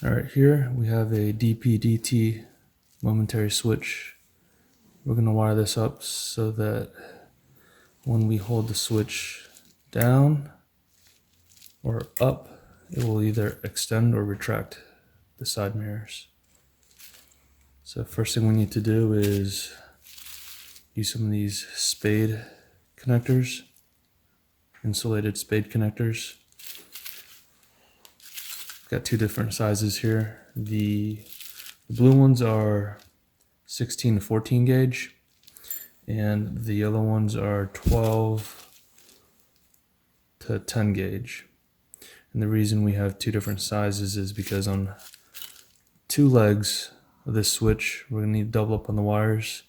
All right, here we have a DP-DT momentary switch. We're going to wire this up so that when we hold the switch down or up, it will either extend or retract the side mirrors. So first thing we need to do is use some of these spade connectors, insulated spade connectors. Got two different sizes here. The blue ones are 16 to 14 gauge, and the yellow ones are 12 to 10 gauge. And the reason we have two different sizes is because on two legs of this switch, we're going to need to double up on the wires.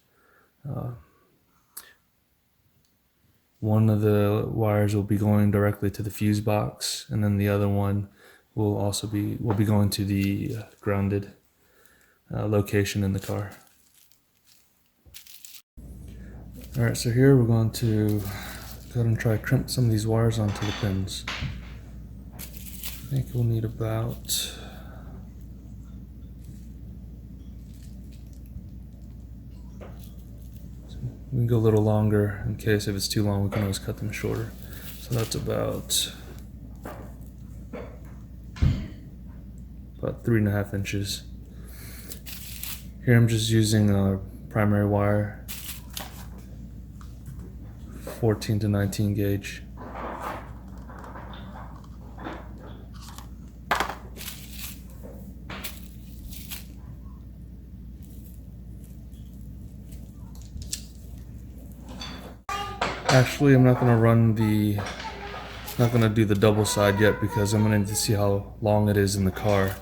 One of the wires will be going directly to the fuse box, and then the other one will be going to the grounded location in the car. All right, so here we're going to go ahead and try to crimp some of these wires onto the pins. I think we'll need about we can go a little longer in case if it's too long we can always cut them shorter. So that's about 3.5 inches. Here I'm just using a primary wire, 14 to 19 gauge. Actually, I'm not going to do the double side yet because I'm going to need to see how long it is in the car.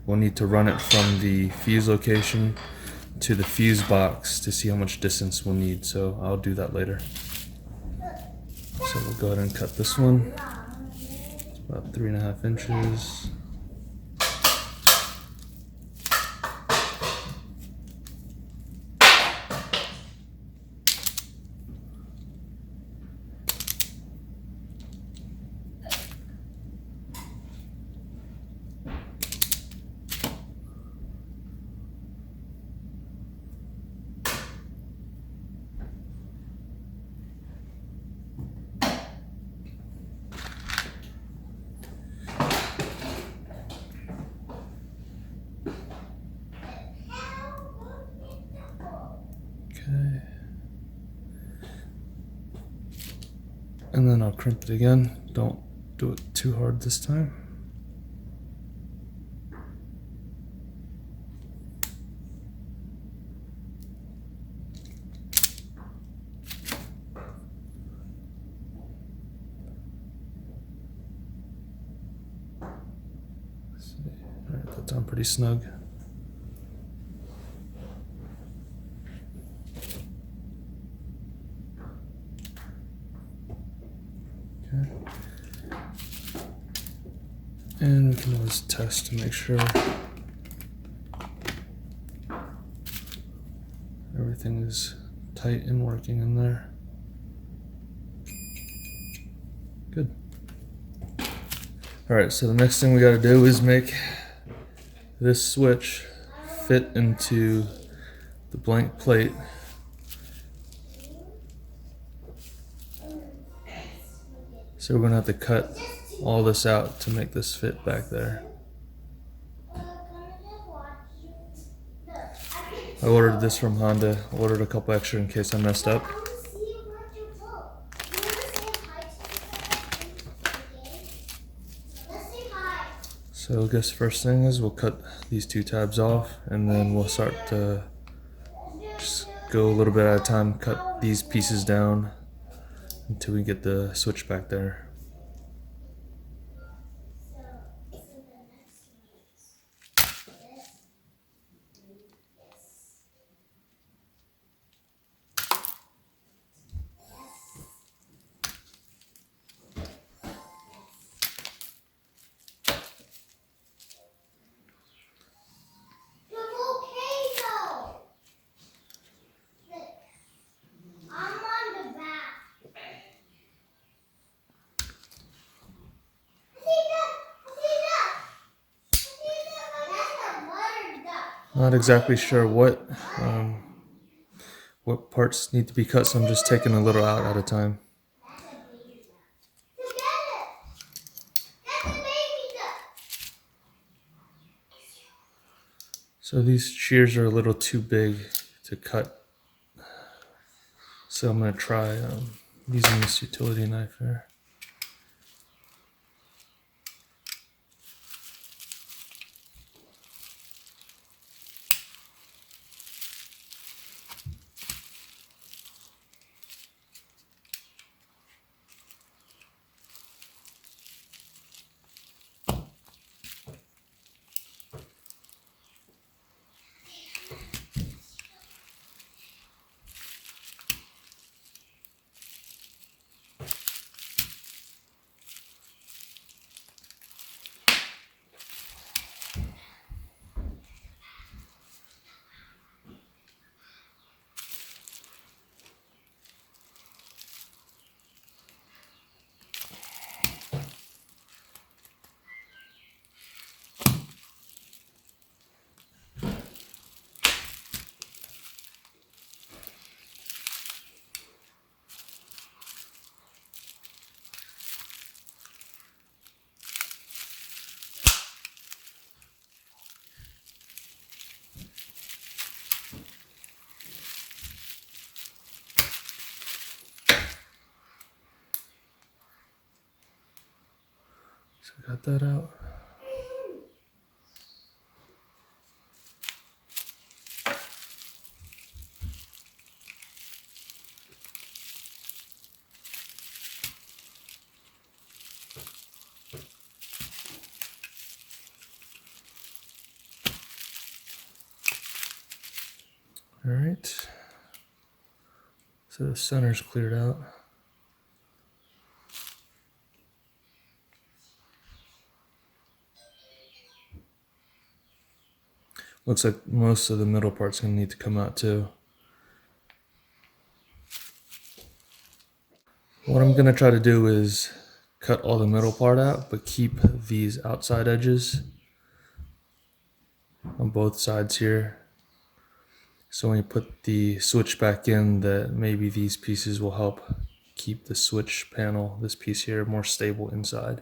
We'll need to run it from the fuse location to the fuse box to see how much distance we'll need, so I'll do that later. So we'll go ahead and cut this one. It's about 3.5 inches. Okay. And then I'll crimp it again. Don't do it too hard this time. All right, that's on pretty snug. Okay. And we can always test to make sure everything is tight and working in there. Good. All right, so the next thing we got to do is make this switch fit into the blank plate. So we're gonna have to cut all this out to make this fit back there. I ordered this from Honda, ordered a couple extra in case I messed up. So I guess first thing is we'll cut these two tabs off, and then we'll start to just go a little bit at a time, cut these pieces down until we get the switch back there. Not exactly sure what parts need to be cut, so I'm just taking a little out at a time. So these shears are a little too big to cut, so I'm going to try using this utility knife here. So got that out. All right. So the center's cleared out. Looks like most of the middle part's going to need to come out too. What I'm going to try to do is cut all the middle part out, but keep these outside edges on both sides here. So when you put the switch back in, that maybe these pieces will help keep the switch panel, this piece here, more stable inside.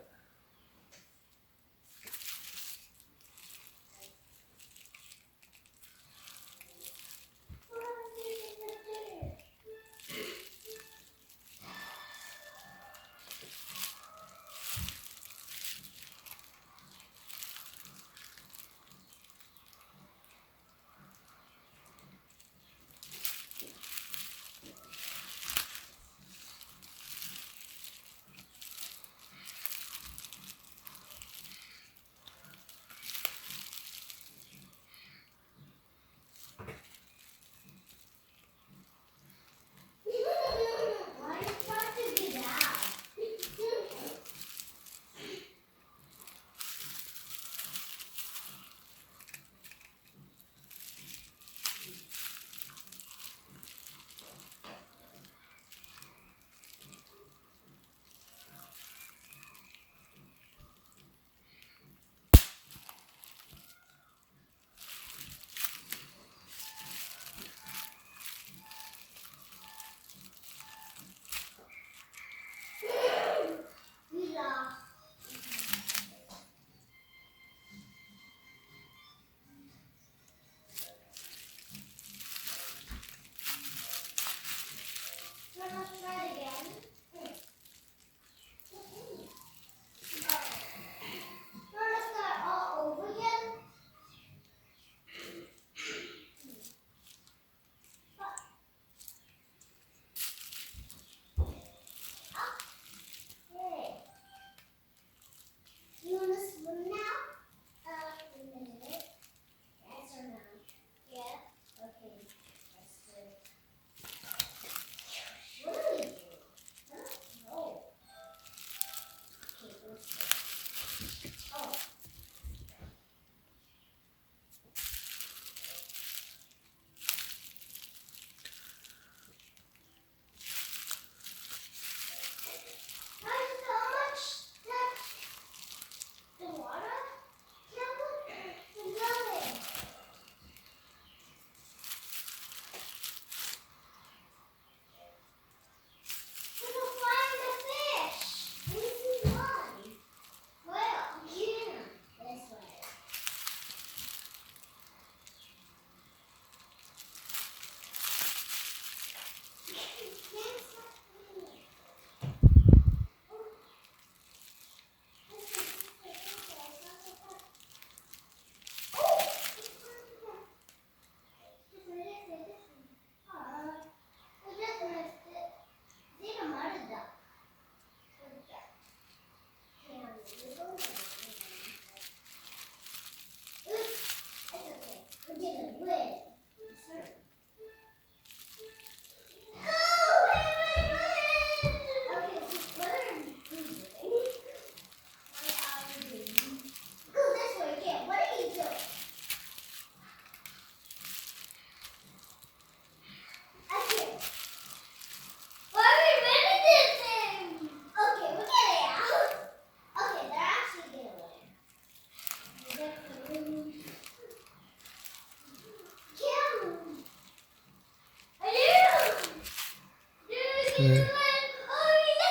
Okay.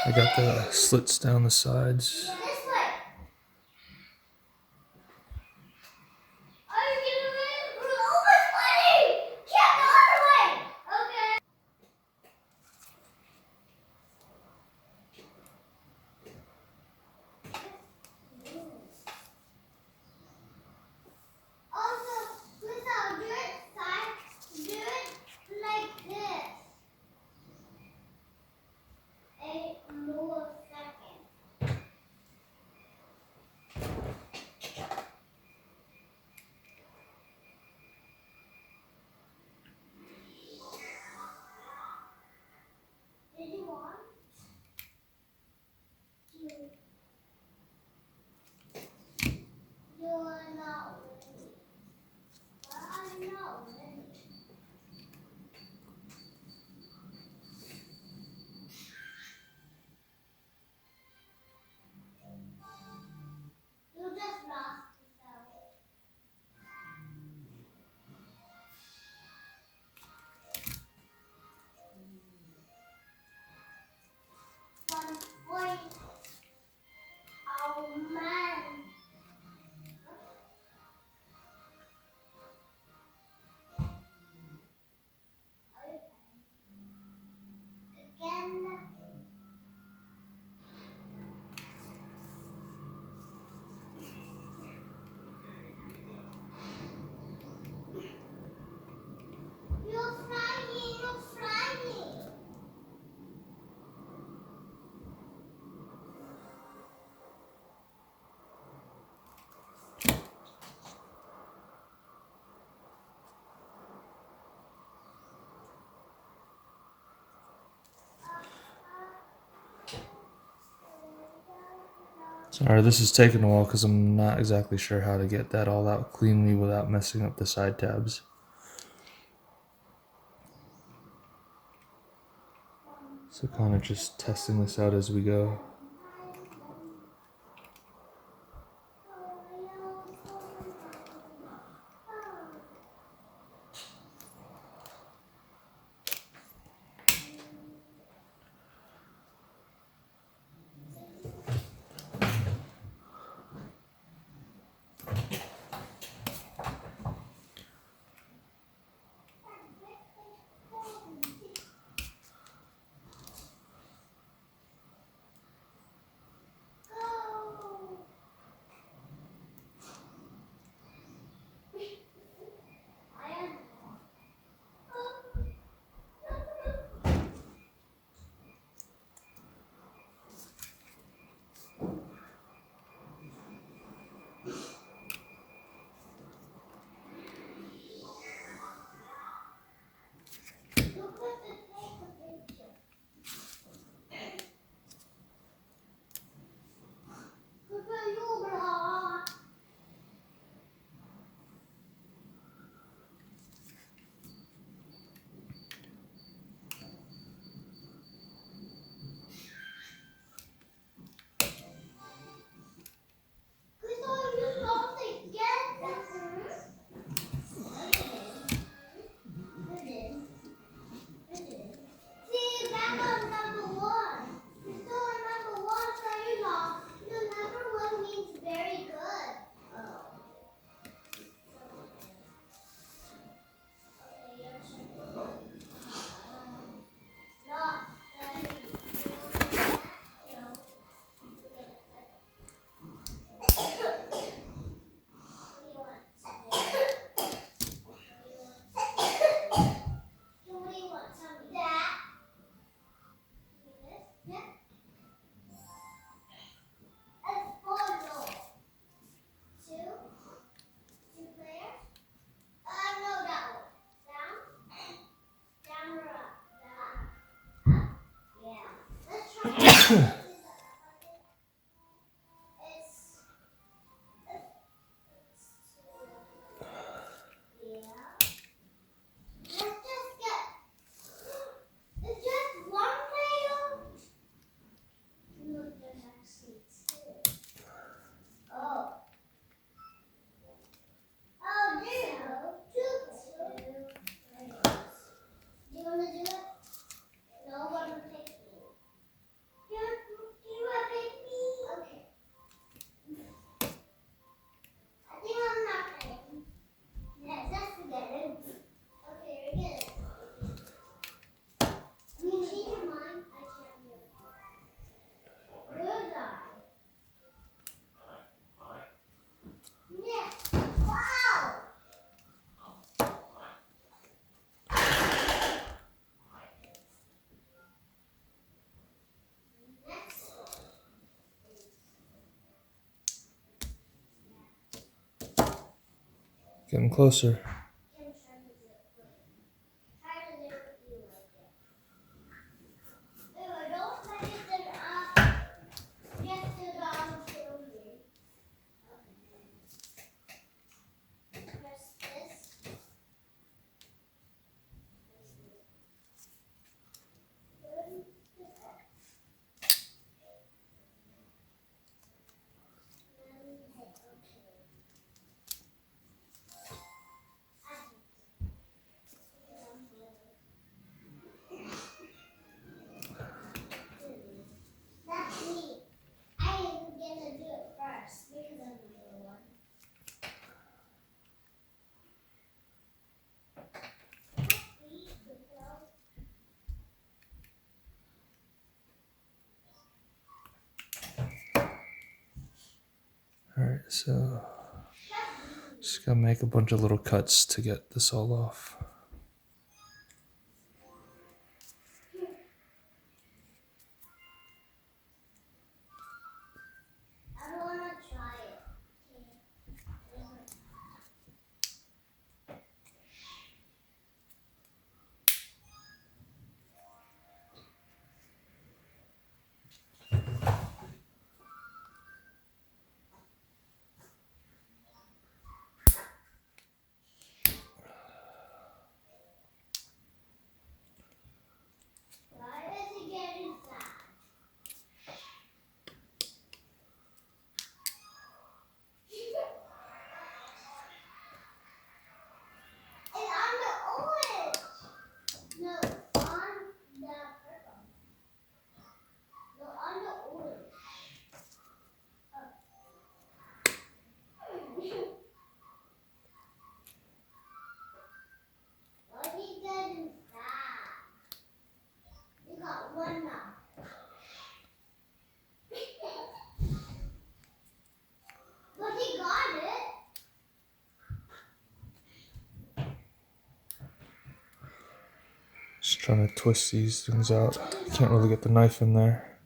I got the slits down the sides. Sorry, this is taking a while because I'm not exactly sure how to get that all out cleanly without messing up the side tabs. So kind of just testing this out as we go. Getting closer. Alright, so just gotta make a bunch of little cuts to get this all off. Just trying to twist these things out. Can't really get the knife in there.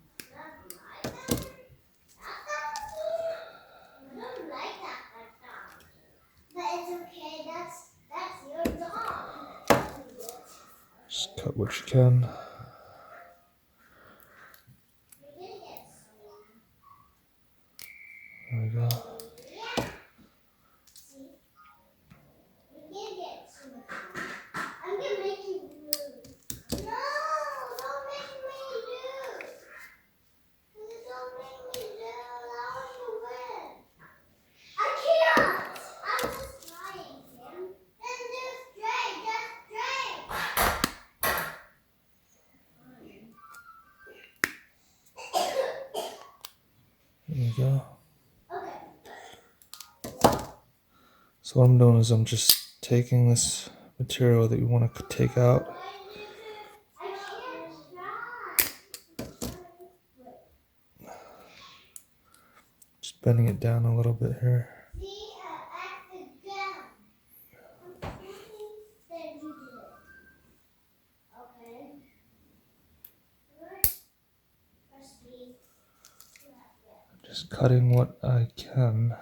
Just cut what you can. There we go. There we go. So what I'm doing is I'm just taking this material that you want to take out. Just bending it down a little bit here. Just cutting what I can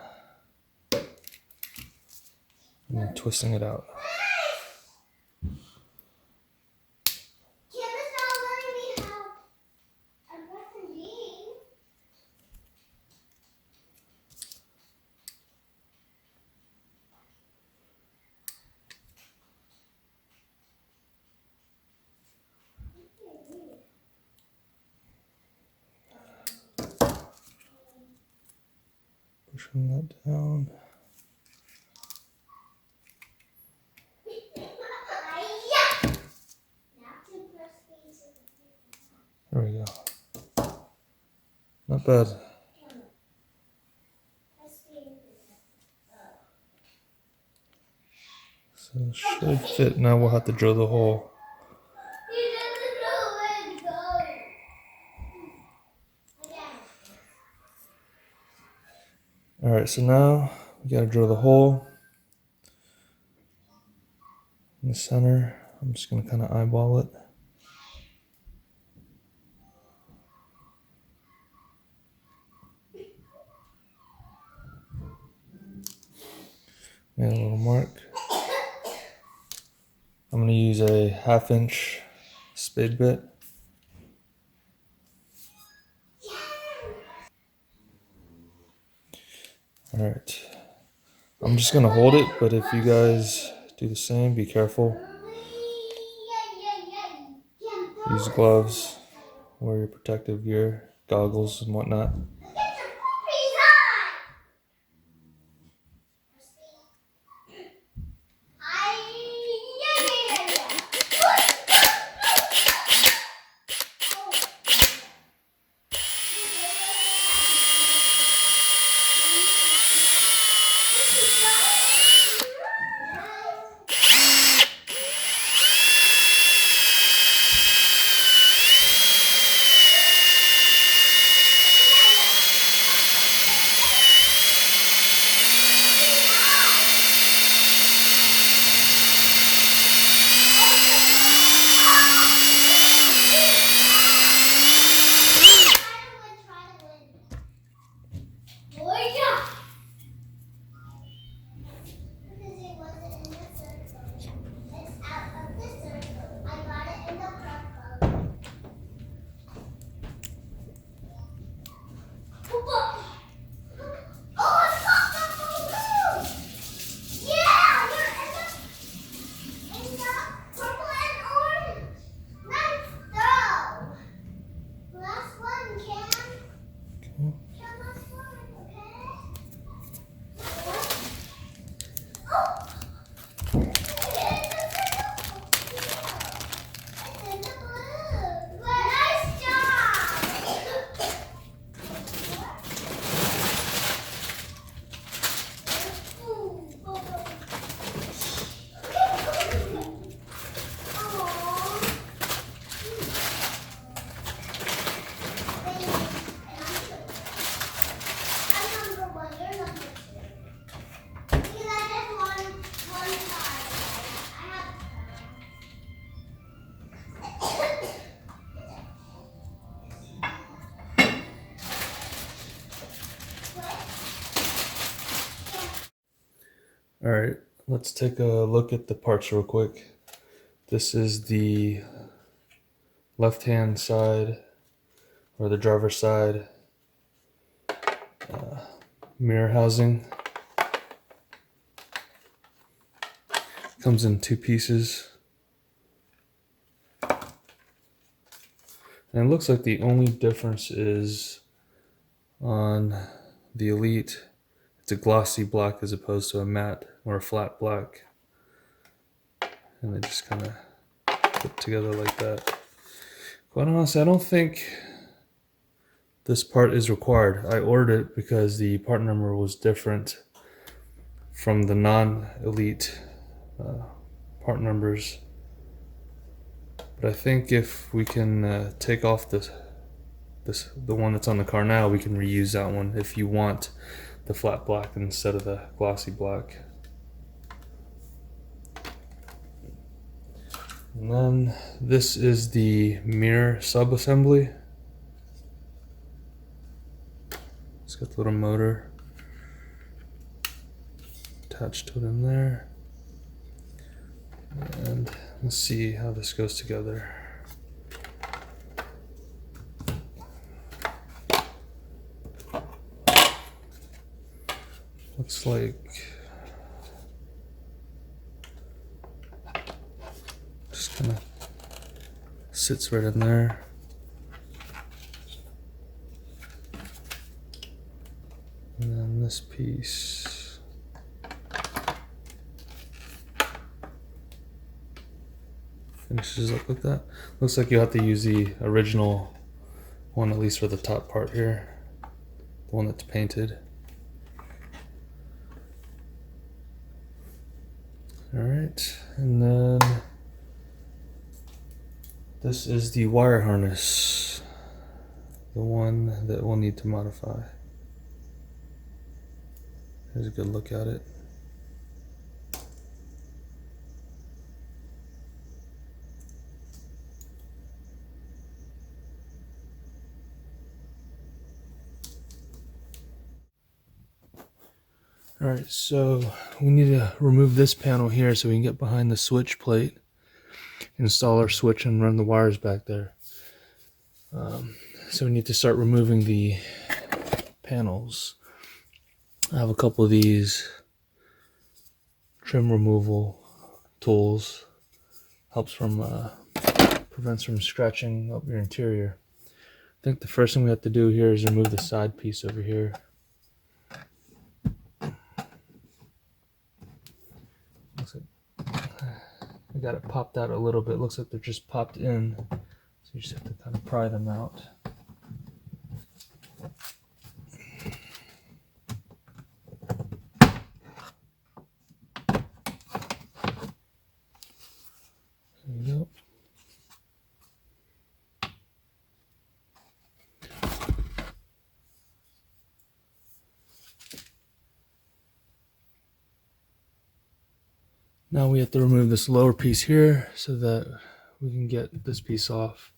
and then twisting it out. Pushing that down. There we go. Not bad. So it should fit. Now we'll have to drill the hole. Alright, so now we gotta drill the hole in the center. I'm just gonna kind of eyeball it. Made a little mark. I'm going to use a 1/2 inch spade bit. Alright. I'm just going to hold it, but if you guys do the same, be careful. Use gloves, wear your protective gear, goggles and whatnot. Alright, let's take a look at the parts real quick. This is the left-hand side, or the driver's side, mirror housing. Comes in 2 pieces. And it looks like the only difference is on the Elite, it's a glossy black as opposed to a matte or a flat black. And they just kind of put together like that. Quite honestly, I don't think this part is required. I ordered it because the part number was different from the non-Elite part numbers. But I think if we can take off the one that's on the car now, we can reuse that one if you want the flat black instead of the glossy black. And then this is the mirror sub-assembly. It's got the little motor attached to it in there. And let's see how this goes together. Looks like just kind of sits right in there. And then this piece finishes up like that. Looks like you have to use the original one, at least for the top part here, the one that's painted. Alright, and then this is the wire harness, the one that we'll need to modify. Here's a good look at it. Alright, so we need to remove this panel here so we can get behind the switch plate, install our switch, and run the wires back there. So we need to start removing the panels. I have a couple of these trim removal tools. Helps from prevents from scratching up your interior. I think the first thing we have to do here is remove the side piece over here. Looks like I got it popped out a little bit. Looks like they're just popped in, so you just have to kind of pry them out. There you go. Now we have to remove this lower piece here so that we can get this piece off.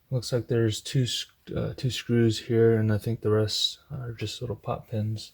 Looks like there's two screws here, and I think the rest are just little pop pins.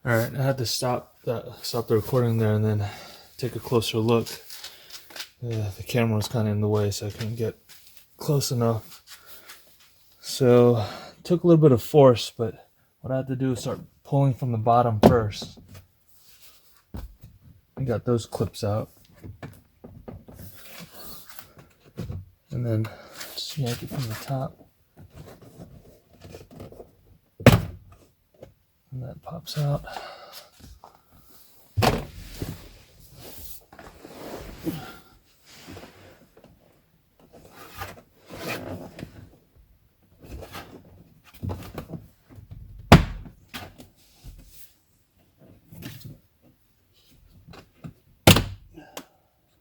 Alright, I had to stop the recording there and then take a closer look. The camera was kind of in the way, so I couldn't get close enough. So it took a little bit of force, but what I had to do is start pulling from the bottom first. I got those clips out. And then just yank it from the top. And that pops out.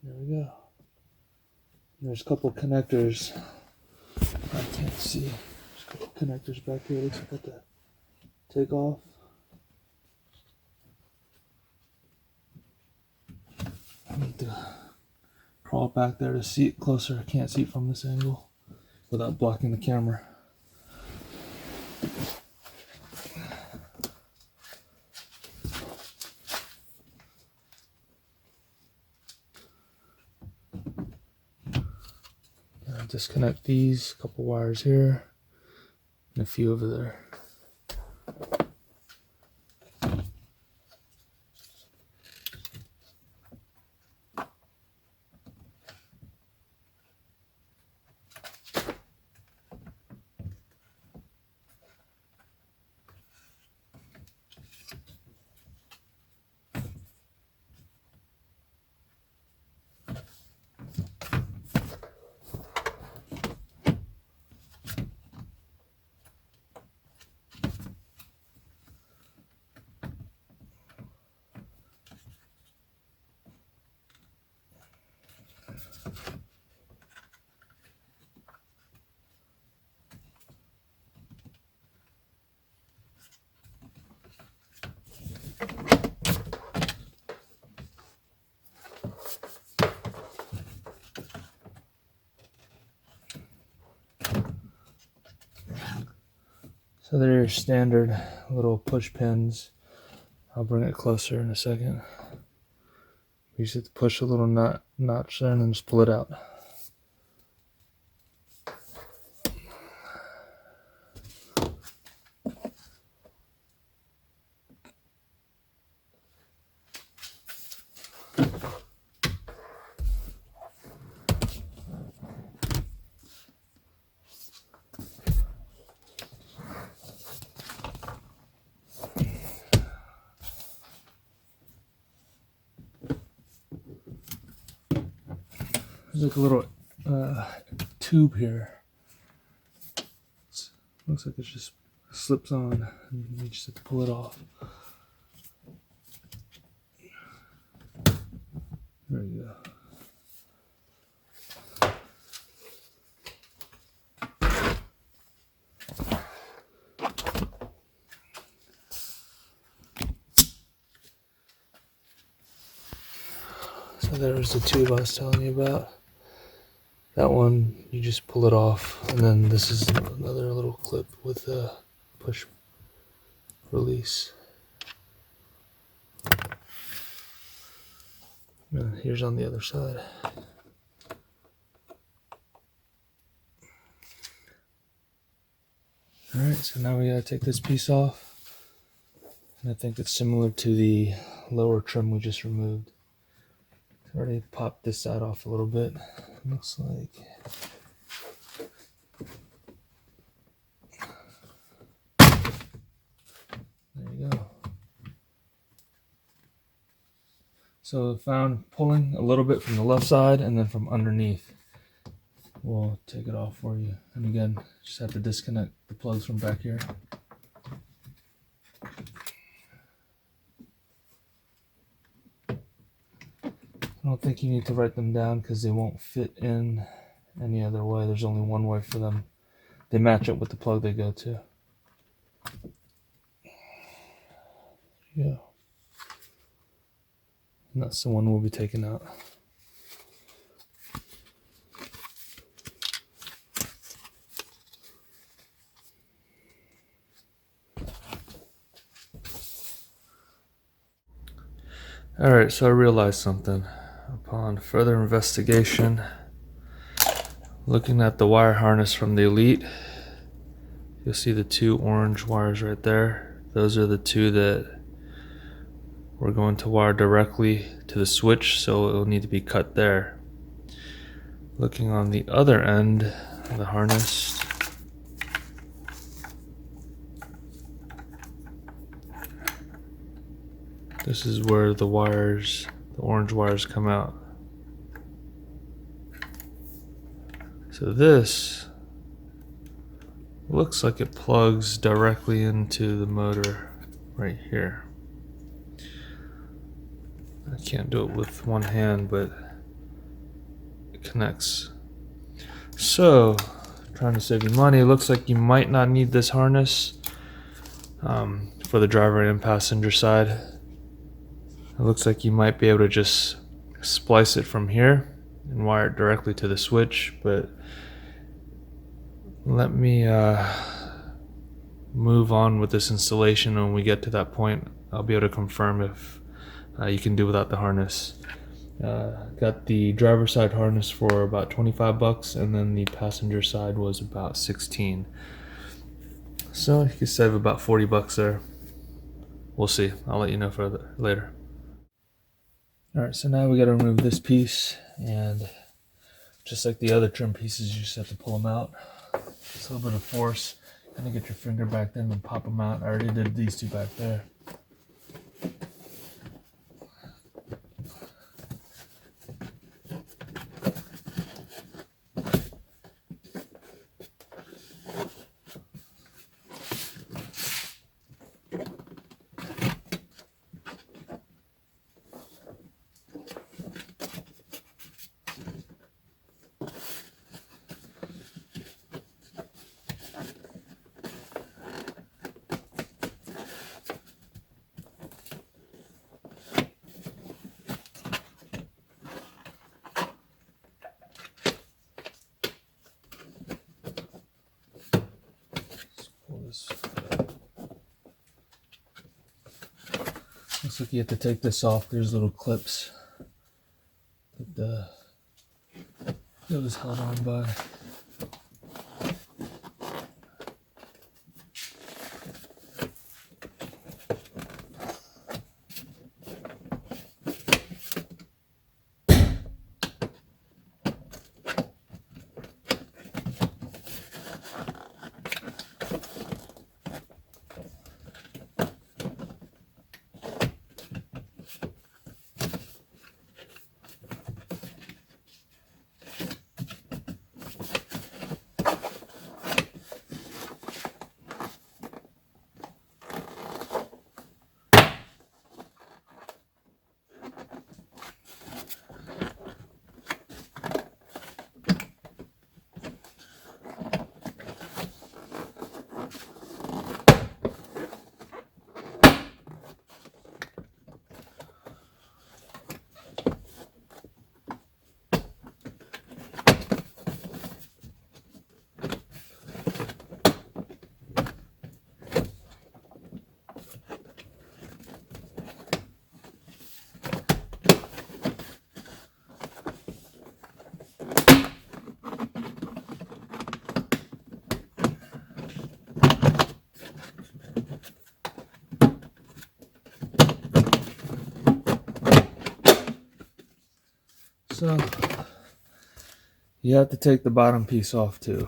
There we go. There's a couple connectors. I can't see. There's a couple connectors back here. Looks like I got to take off. I need to crawl back there to see it closer. I can't see it from this angle without blocking the camera. Disconnect these, couple wires here, and a few over there. So they're your standard little push pins. I'll bring it closer in a second. You just have to push a little notch there and then just pull it out. There's like a little tube here. Looks like it just slips on, and you just have to pull it off. There you go. So there's the tube I was telling you about. That one, you just pull it off, and then this is another little clip with a push release. And here's on the other side. Alright, so now we gotta take this piece off. And I think it's similar to the lower trim we just removed. I already popped this side off a little bit. Looks like there you go. So I found pulling a little bit from the left side and then from underneath. We'll take it off for you. And again, just have to disconnect the plugs from back here. I don't think you need to write them down because they won't fit in any other way. There's only one way for them. They match up with the plug they go to. Yeah. And that's the one we'll be taking out. Alright, so I realized something. Upon further investigation, looking at the wire harness from the Elite, you'll see the two orange wires right there. Those are the two that we're going to wire directly to the switch, so it will need to be cut there. Looking on the other end of the harness, this is where the wires, the orange wires, come out. So this looks like it plugs directly into the motor right here. I can't do it with one hand, but it connects. So, trying to save you money, it looks like you might not need this harness for the driver and passenger side. It looks like you might be able to just splice it from here and wire it directly to the switch, but let me move on with this installation. When we get to that point, I'll be able to confirm if you can do without the harness. Got the driver side harness for about 25 bucks, and then the passenger side was about 16. So you can save about 40 bucks there. We'll see. I'll let you know further later. Alright, so now we got to remove this piece, and just like the other trim pieces, you just have to pull them out. Just a little bit of force, kind of get your finger back there and pop them out. I already did these two back there. Looks like you have to take this off. There's little clips that it was held on by. So you have to take the bottom piece off too.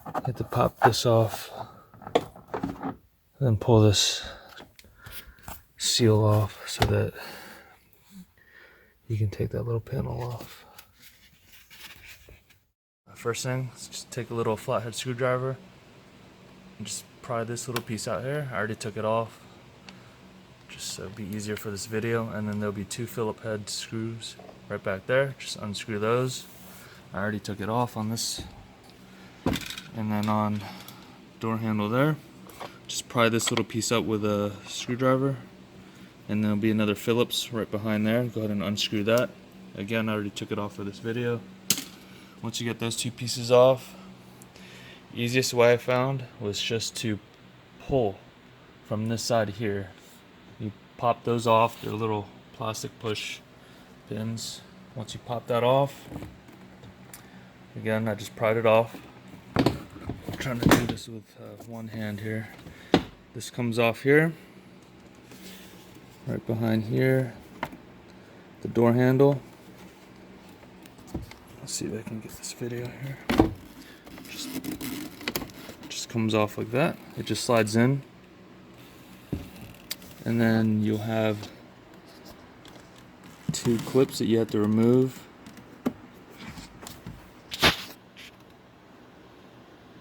You have to pop this off, then pull this seal off so that you can take that little panel off. First thing, let's just take a little flathead screwdriver and just pry this little piece out here. I already took it off, just so it'd be easier for this video. And then there'll be 2 Phillip head screws right back there. Just unscrew those. I already took it off on this. And then on door handle there, just pry this little piece up with a screwdriver. And there'll be another Phillips right behind there. Go ahead and unscrew that. Again, I already took it off for this video. Once you get those 2 pieces off, easiest way I found was just to pull from this side here. You pop those off, they're little plastic push pins. Once you pop that off, again, I just pried it off. I'm trying to do this with one hand here. This comes off here, right behind here, the door handle. Let's see if I can get this video here. Just comes off like that. It just slides in. And then you'll have 2 clips that you have to remove.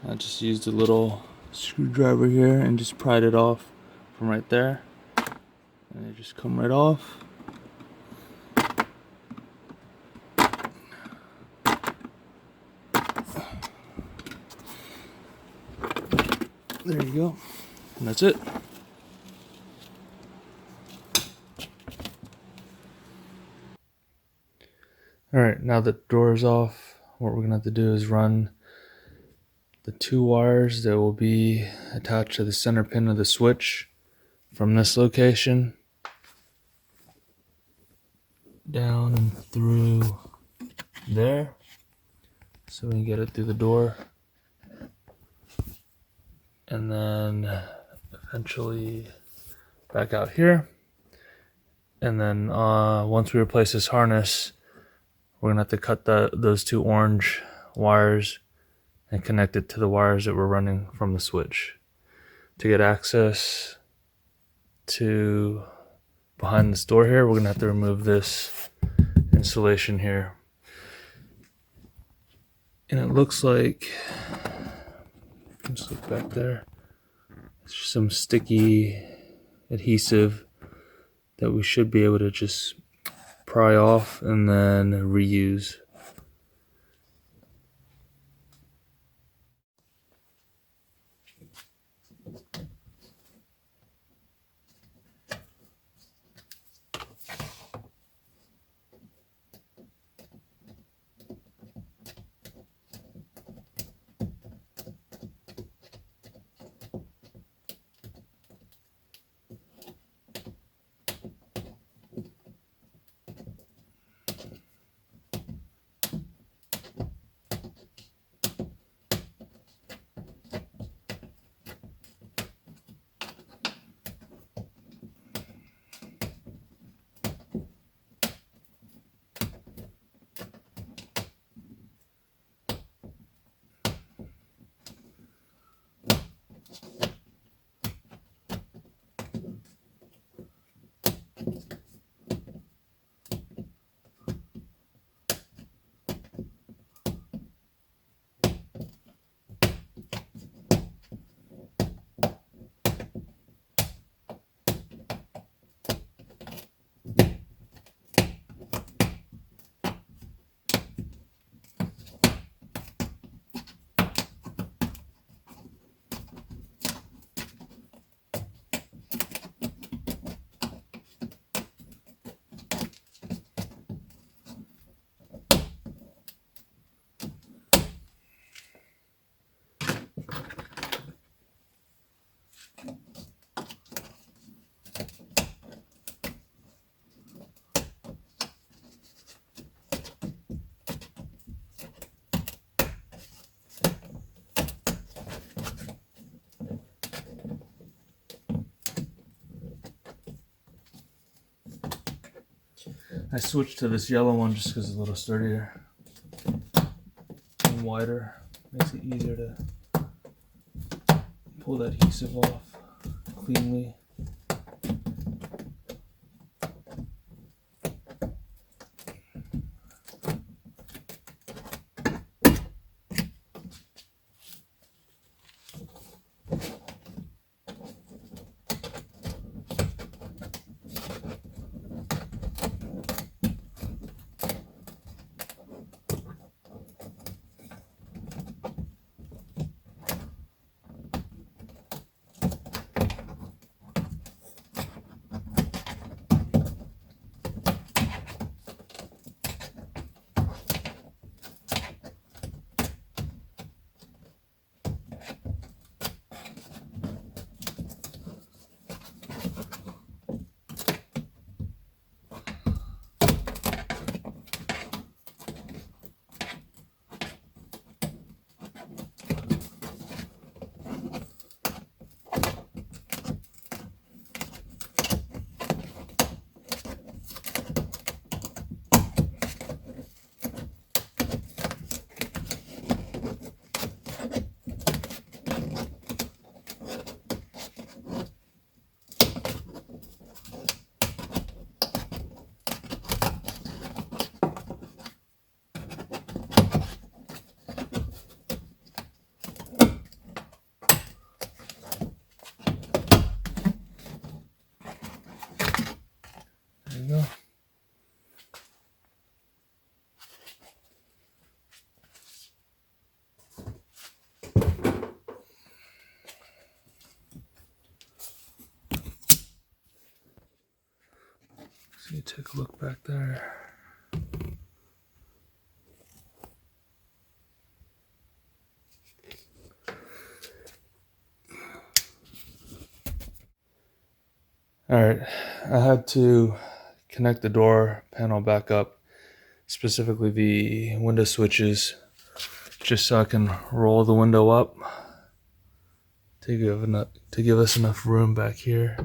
I just used a little screwdriver here and just pried it off from right there. And they just come right off. There you go. And that's it. Alright, now that the door is off, what we're going to have to do is run the 2 wires that will be attached to the center pin of the switch from this location down and through there, so we can get it through the door. And then eventually back out here. And then once we replace this harness, we're gonna have to cut those 2 orange wires and connect it to the wires that we're running from the switch. To get access to behind this door here, we're gonna have to remove this insulation here. And it looks like, just look back there, it's just some sticky adhesive that we should be able to just pry off and then reuse. I switched to this yellow one just because it's a little sturdier and wider. Makes it easier to pull the adhesive off cleanly. There you go. So you take a look back there. Alright, I had to connect the door panel back up, specifically the window switches, just so I can roll the window up to give us enough room back here.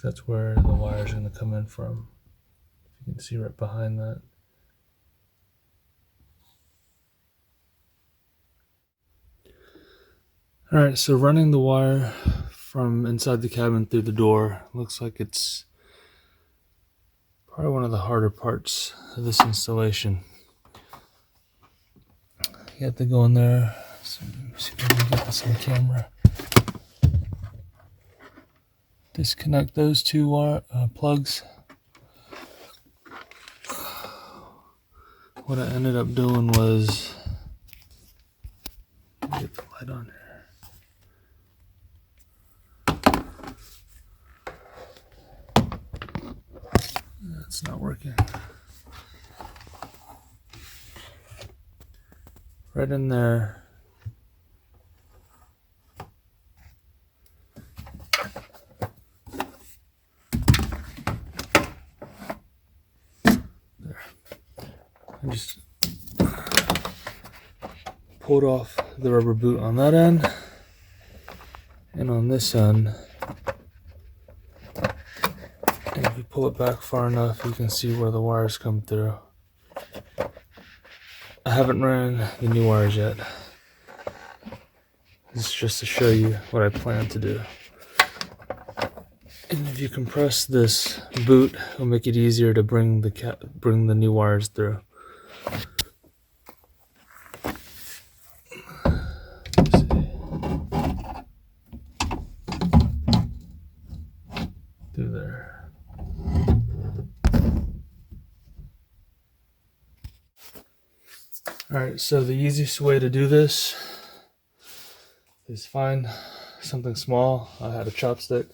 That's where the wires are going to come in from. You can see right behind that. Alright, so running the wire from inside the cabin through the door looks like it's probably one of the harder parts of this installation. You have to go in there. So let me see if I can get this on camera. Disconnect those two wire plugs. What I ended up doing was get the light on here. It's not working. Right in there. There. I just pulled off the rubber boot on that end, and on this end. And if you pull it back far enough, you can see where the wires come through. I haven't ran the new wires yet. This is just to show you what I plan to do. And if you compress this boot, it'll make it easier to bring the new wires through. Through there. Alright, so the easiest way to do this is find something small. I had a chopstick.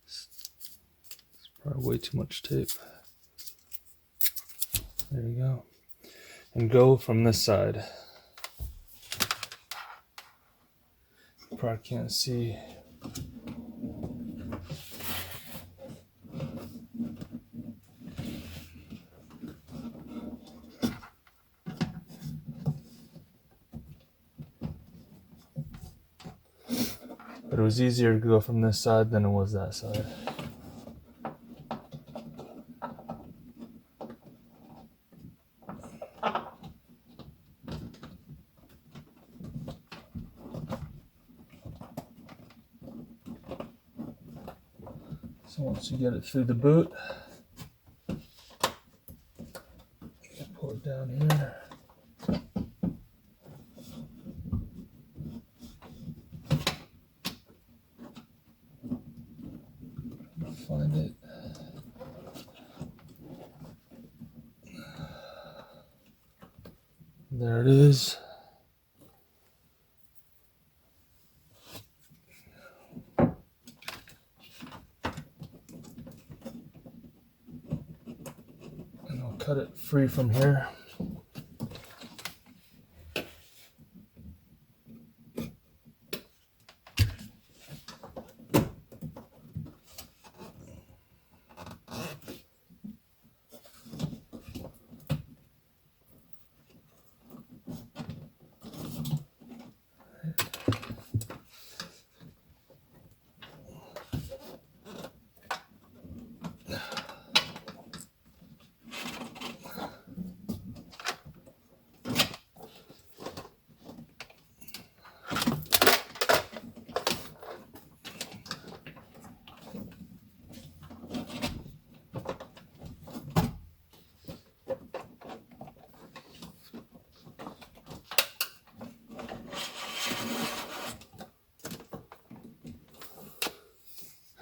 It's probably way too much tape. There you go. And go from this side. You probably can't see. But it was easier to go from this side than it was that side. So once you get it through the boot, you pull it down here. Find it. There it is. And I'll cut it free from here.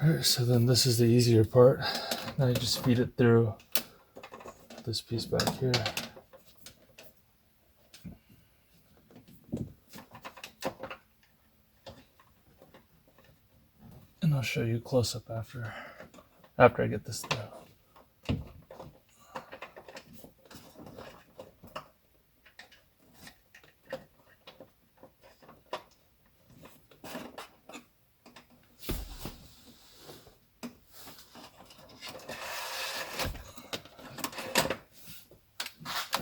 Alright, so then this is the easier part. Now you just feed it through this piece back here. And I'll show you close up after I get this through.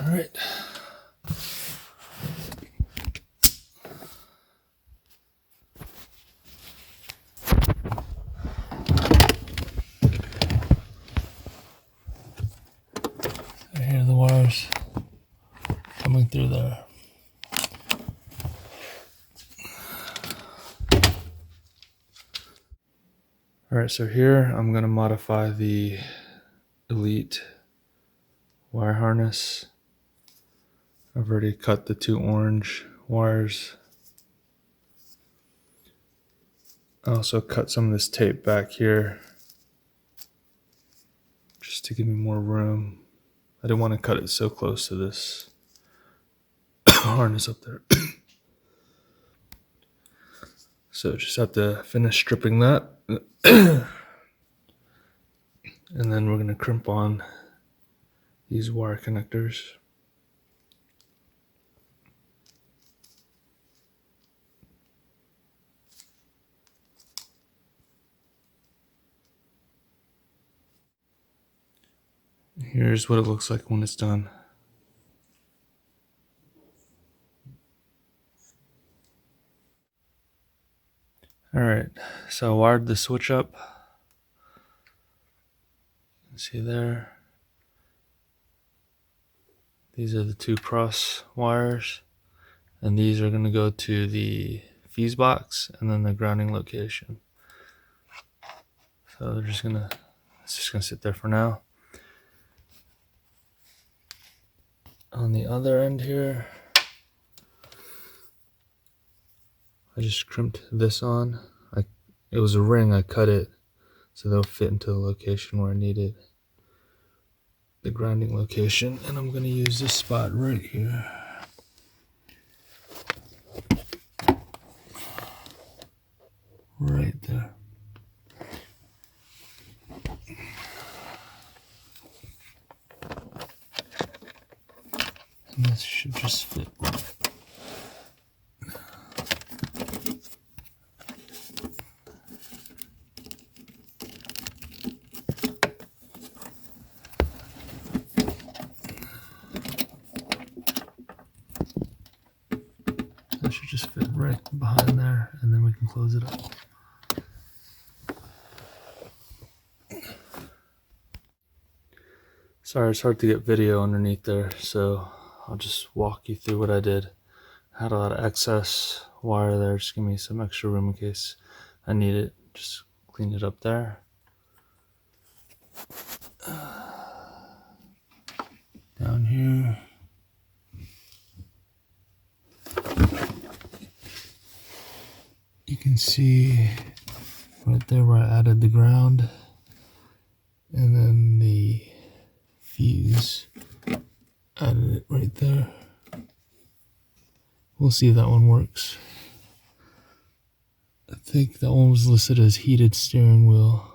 All right. So here are the wires coming through there. All right, so here I'm going to modify the Elite wire harness. I've already cut the 2 orange wires. I also cut some of this tape back here just to give me more room. I didn't want to cut it so close to this harness up there. So just have to finish stripping that. And then we're going to crimp on these wire connectors. Here's what it looks like when it's done. Alright, so I wired the switch up. See there? These are the 2 cross wires, and these are going to go to the fuse box and then the grounding location. So it's just gonna sit there for now. On the other end here, I just crimped this on. It was a ring, I cut it so they'll fit into the location where I need it. The grounding location, and I'm going to use this spot right here. Right there. And this should just fit. That should just fit right behind there, and then we can close it up. Sorry, it's hard to get video underneath there, so I'll just walk you through what I did. I had a lot of excess wire there, just give me some extra room in case I need it. Just clean it up there. Down here. You can see right there where I added the ground, and then the fuse, added it right there. We'll see if that one works. I think that one was listed as heated steering wheel.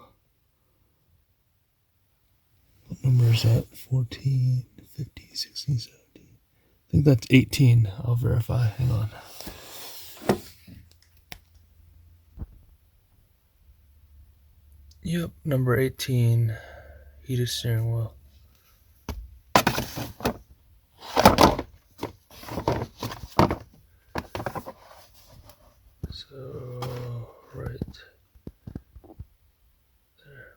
What number is that? 14, 15, 16, 17. I think that's 18. I'll verify. Hang on. Yep, number 18, heated steering wheel. So, right there.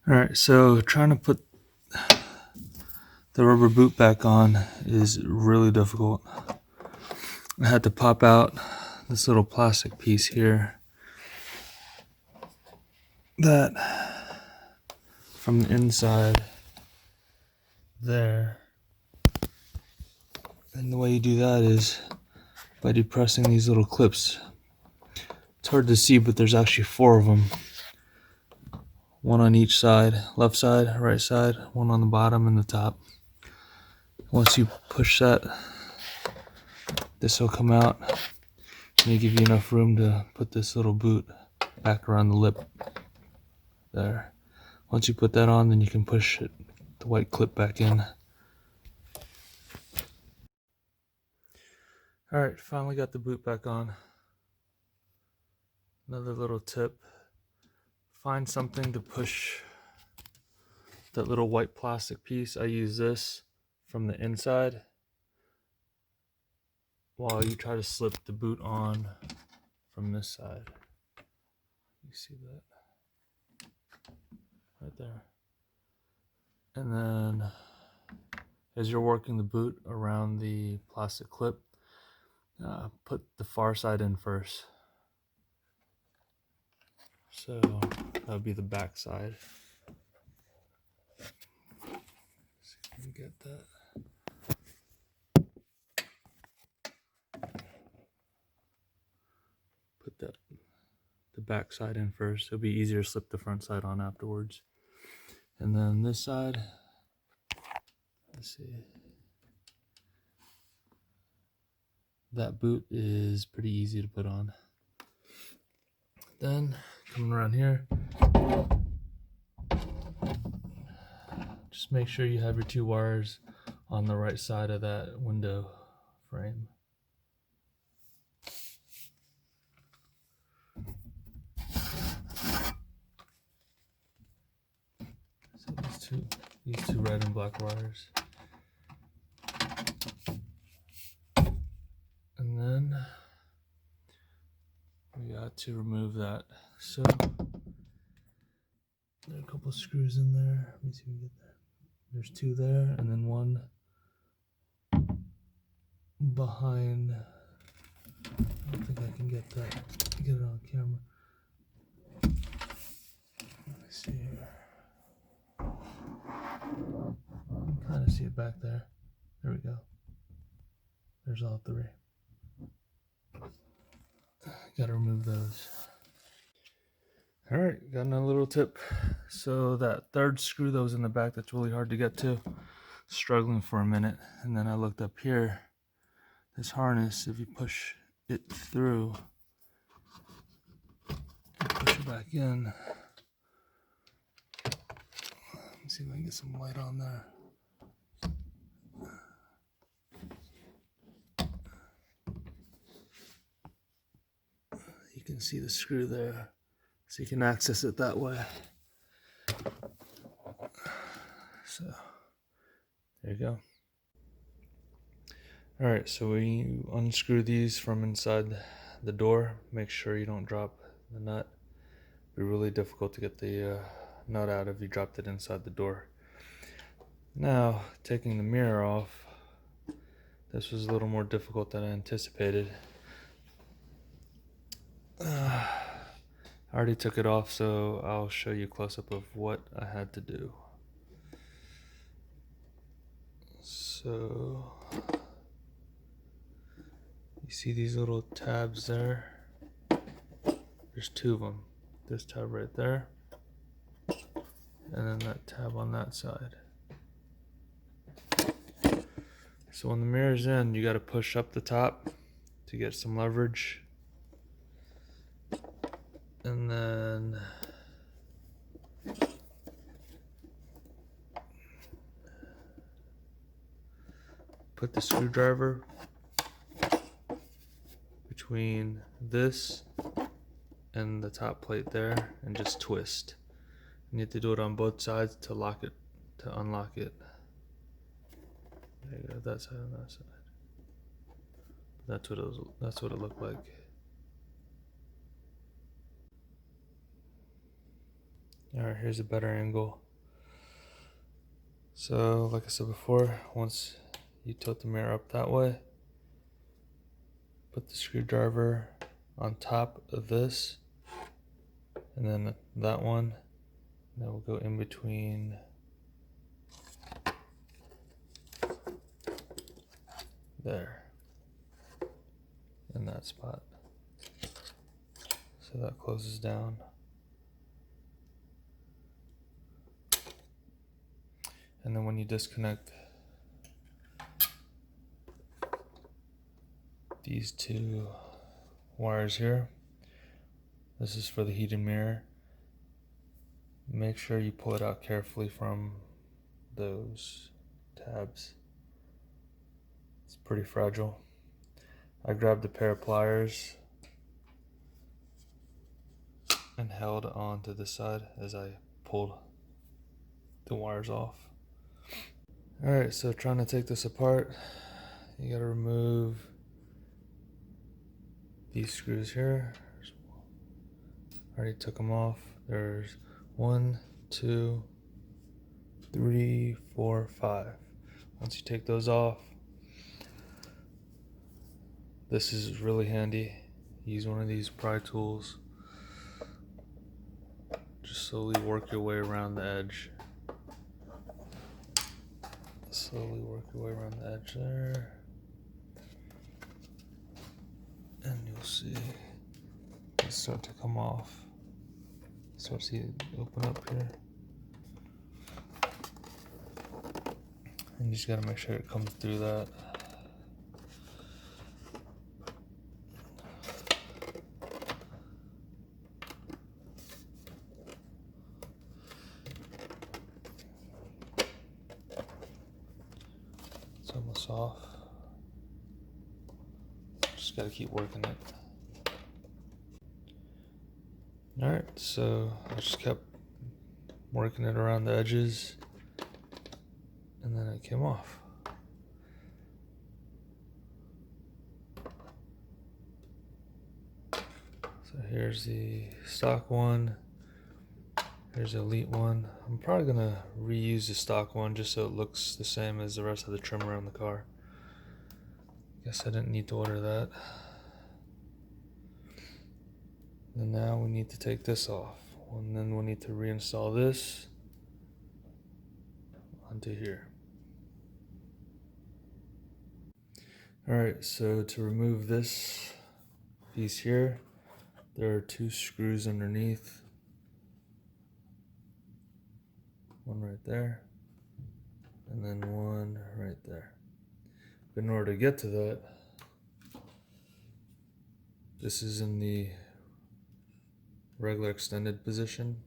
Alright, so trying to put the rubber boot back on is really difficult. I had to pop out this little plastic piece here that from the inside there. And the way you do that is by depressing these little clips. It's hard to see, but there's actually 4 of them. One on each side, left side, right side, one on the bottom and the top. Once you push that, this will come out and it'll give you enough room to put this little boot back around the lip there. Once you put that on, then you can push it, the white clip back in. Alright, finally got the boot back on. Another little tip. Find something to push that little white plastic piece. I use this from the inside while you try to slip the boot on from this side. You see that? Right there. And then as you're working the boot around the plastic clip, put the far side in first. So that would be the back side. See if we can get that. Put the back side in first. It'll be easier to slip the front side on afterwards. And then this side, let's see. That boot is pretty easy to put on. Then coming around here, just make sure you have your 2 wires on the right side of that window frame. So these two red and black wires. And then we got to remove that. So there are a couple of screws in there. Let me see if we can get that. There's 2 there, and then one behind. I don't think I can get that. Get it on camera. Let me see here. You can kind of see it back there. There we go. There's all 3. Got to remove those. All right, got another little tip. So that 3rd screw that was in the back, that's really hard to get to. Struggling for a minute, and then I looked up here. This harness, if you push it through, push it back in. Let me see if I can get some light on there. You can see the screw there, so you can access it that way. So there you go. All right, so when you unscrew these from inside the door, make sure you don't drop the nut. It'd be really difficult to get the nut out if you dropped it inside the door. Now, taking the mirror off, this was a little more difficult than I anticipated. I already took it off, so I'll show you a close-up of what I had to do. So, you see these little tabs there? There's two of them. This tab right there, and then that tab on that side. So when the mirror's in, you got to push up the top to get some leverage. And then put the screwdriver between this and the top plate there and just twist. You need to do it on both sides to lock it, to unlock it. There you go, that side and that side. That's what it looked like. Alright, here's a better angle. So, like I said before, once you tilt the mirror up that way, put the screwdriver on top of this, and then that one, and that will go in between there, in that spot. So that closes down. And then when you disconnect these two wires here, this is for the heated mirror. Make sure you pull it out carefully from those tabs. It's pretty fragile. I grabbed a pair of pliers and held on to this side as I pulled the wires off. Alright, so trying to take this apart, you gotta remove these screws here. Already took them off. There's 1, 2, 3, 4, 5. Once you take those off, this is really handy. Use one of these pry tools. Just slowly work your way around the edge. Slowly work your way around the edge there. And you'll see it start to come off. Start to see it open up here. And you just gotta make sure it comes through that. It's almost off. Just gotta keep working it. Alright, so I just kept working it around the edges, and then it came off. So here's the stock one. Here's the Elite one. I'm probably gonna reuse the stock one just so it looks the same as the rest of the trim around the car. Guess I didn't need to order that. And now we need to take this off. And then we need to reinstall this onto here. Alright, so to remove this piece here, there are 2 screws underneath. One right there, and then one right there. But in order to get to that, this is in the regular extended position.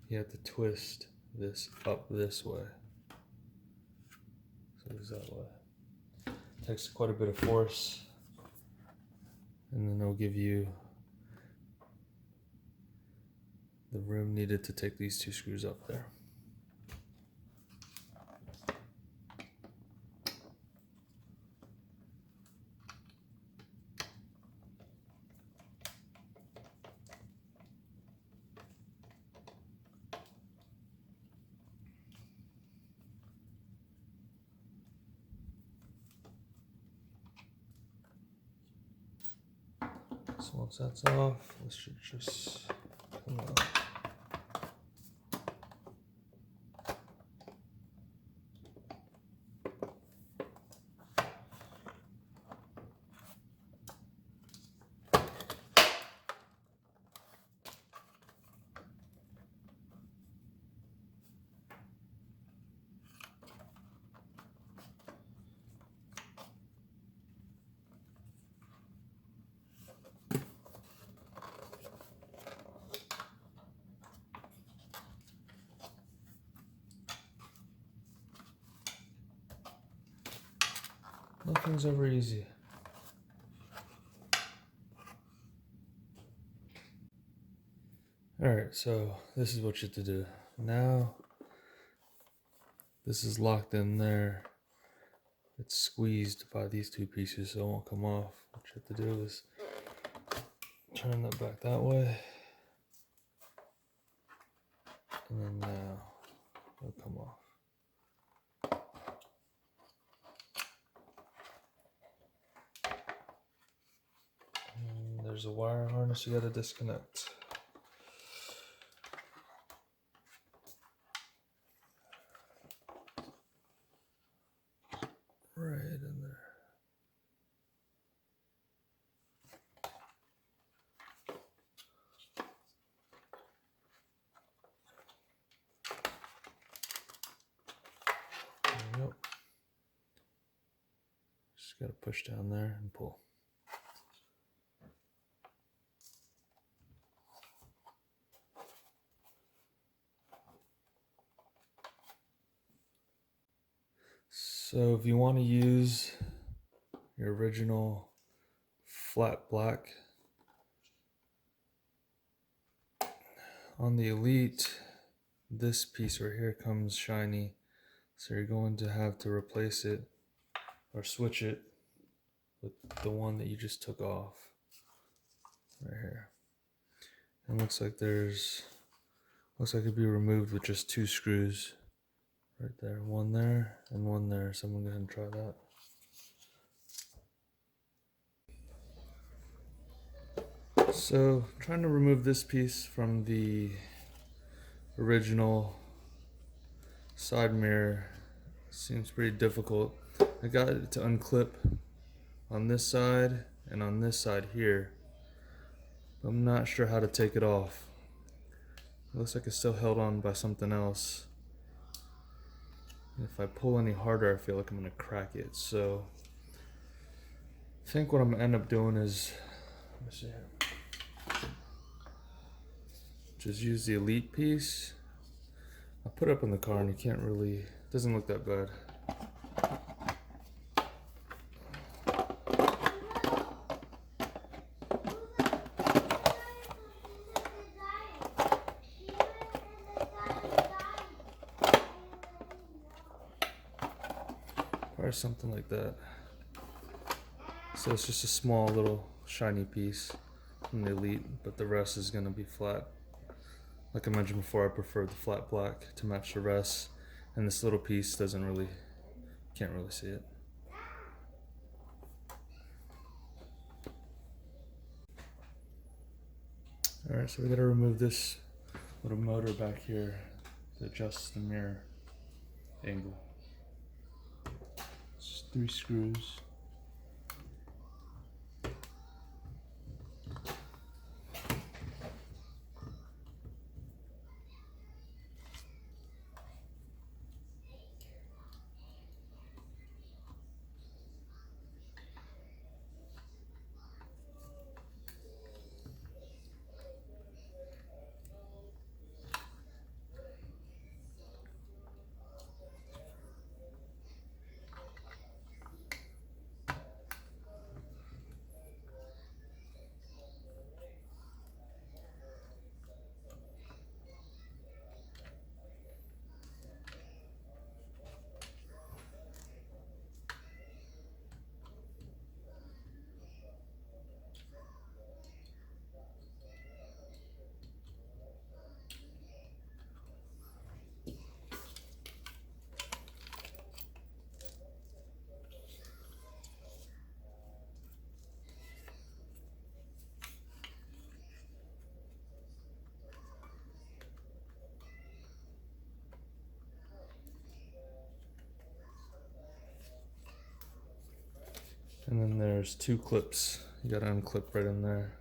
You have to twist this up this way. So it goes that way. Takes quite a bit of force, and then it'll give you the room needed to take these 2 screws up there. So once that's off, this should just come out. Nothing's ever easy. Alright, so this is what you have to do. Now, this is locked in there. It's squeezed by these two pieces, so it won't come off. What you have to do is turn that back that way. And then now, it'll come off. And there's a wire harness you gotta disconnect. Right in there. There you go. Just gotta push down there and pull. So if you want to use your original flat black on the Elite, this piece right here comes shiny, so you're going to have to replace it or switch it with the one that you just took off right here. And looks like it'd be removed with just 2 screws right there, one there and one there. So I'm gonna go ahead and try that. So trying to remove this piece from the original side mirror seems pretty difficult. I got it to unclip on this side and on this side here. I'm not sure how to take it off. It looks like it's still held on by something else. And if I pull any harder, I feel like I'm gonna crack it. So I think what I'm gonna end up doing is, let me see here. Just use the Elite piece. I'll put it up in the car and you can't really, it doesn't look that bad. Or something like that. So it's just a small little shiny piece from the Elite, but the rest is going to be flat. Like I mentioned before, I prefer the flat black to match the rest, and this little piece doesn't really, can't really see it. Alright, so we got to remove this little motor back here to adjust the mirror angle. Just 3 screws. And then there's 2 clips. You gotta unclip right in there.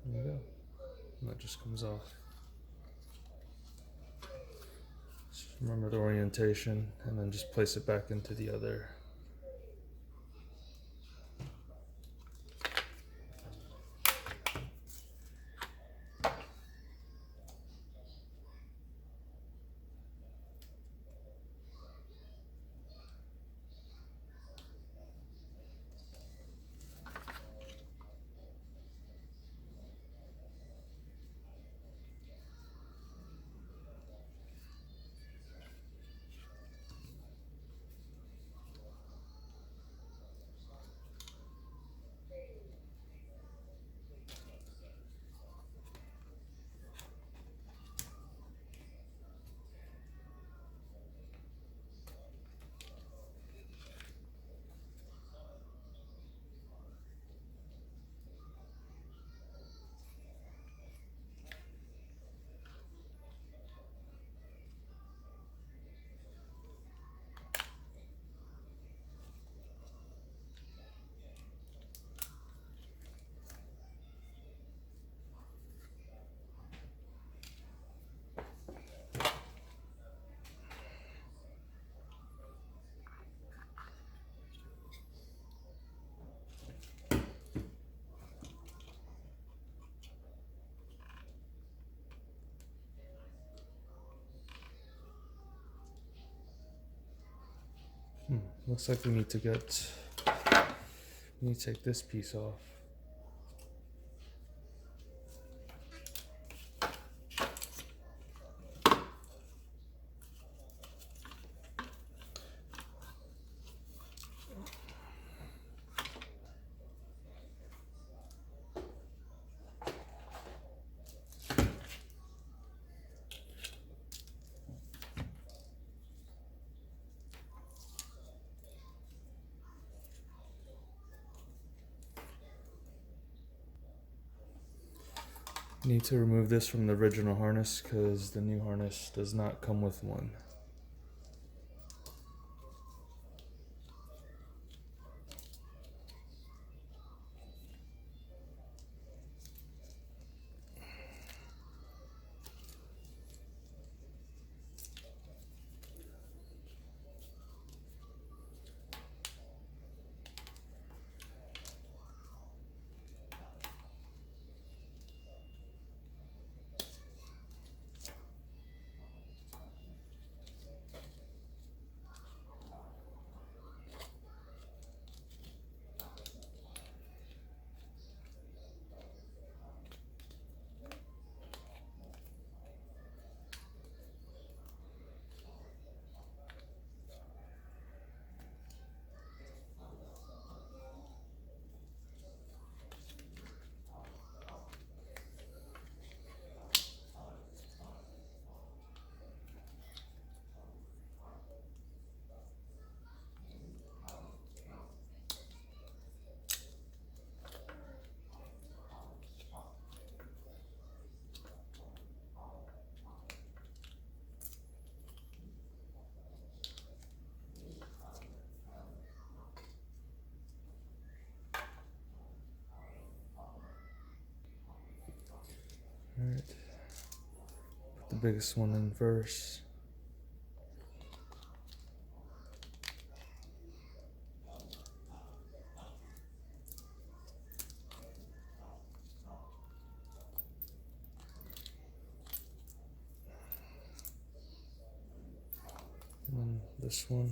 There you go. And that just comes off. Just remember the orientation and then just place it back into the other. Looks like we need to take this piece off. Need to remove this from the original harness because the new harness does not come with one. Alright, put the biggest one in first. And then this one.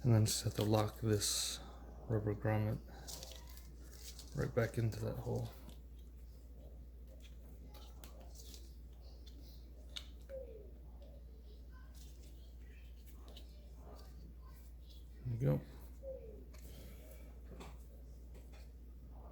And then just have to lock this rubber grommet right back into that hole. There you go.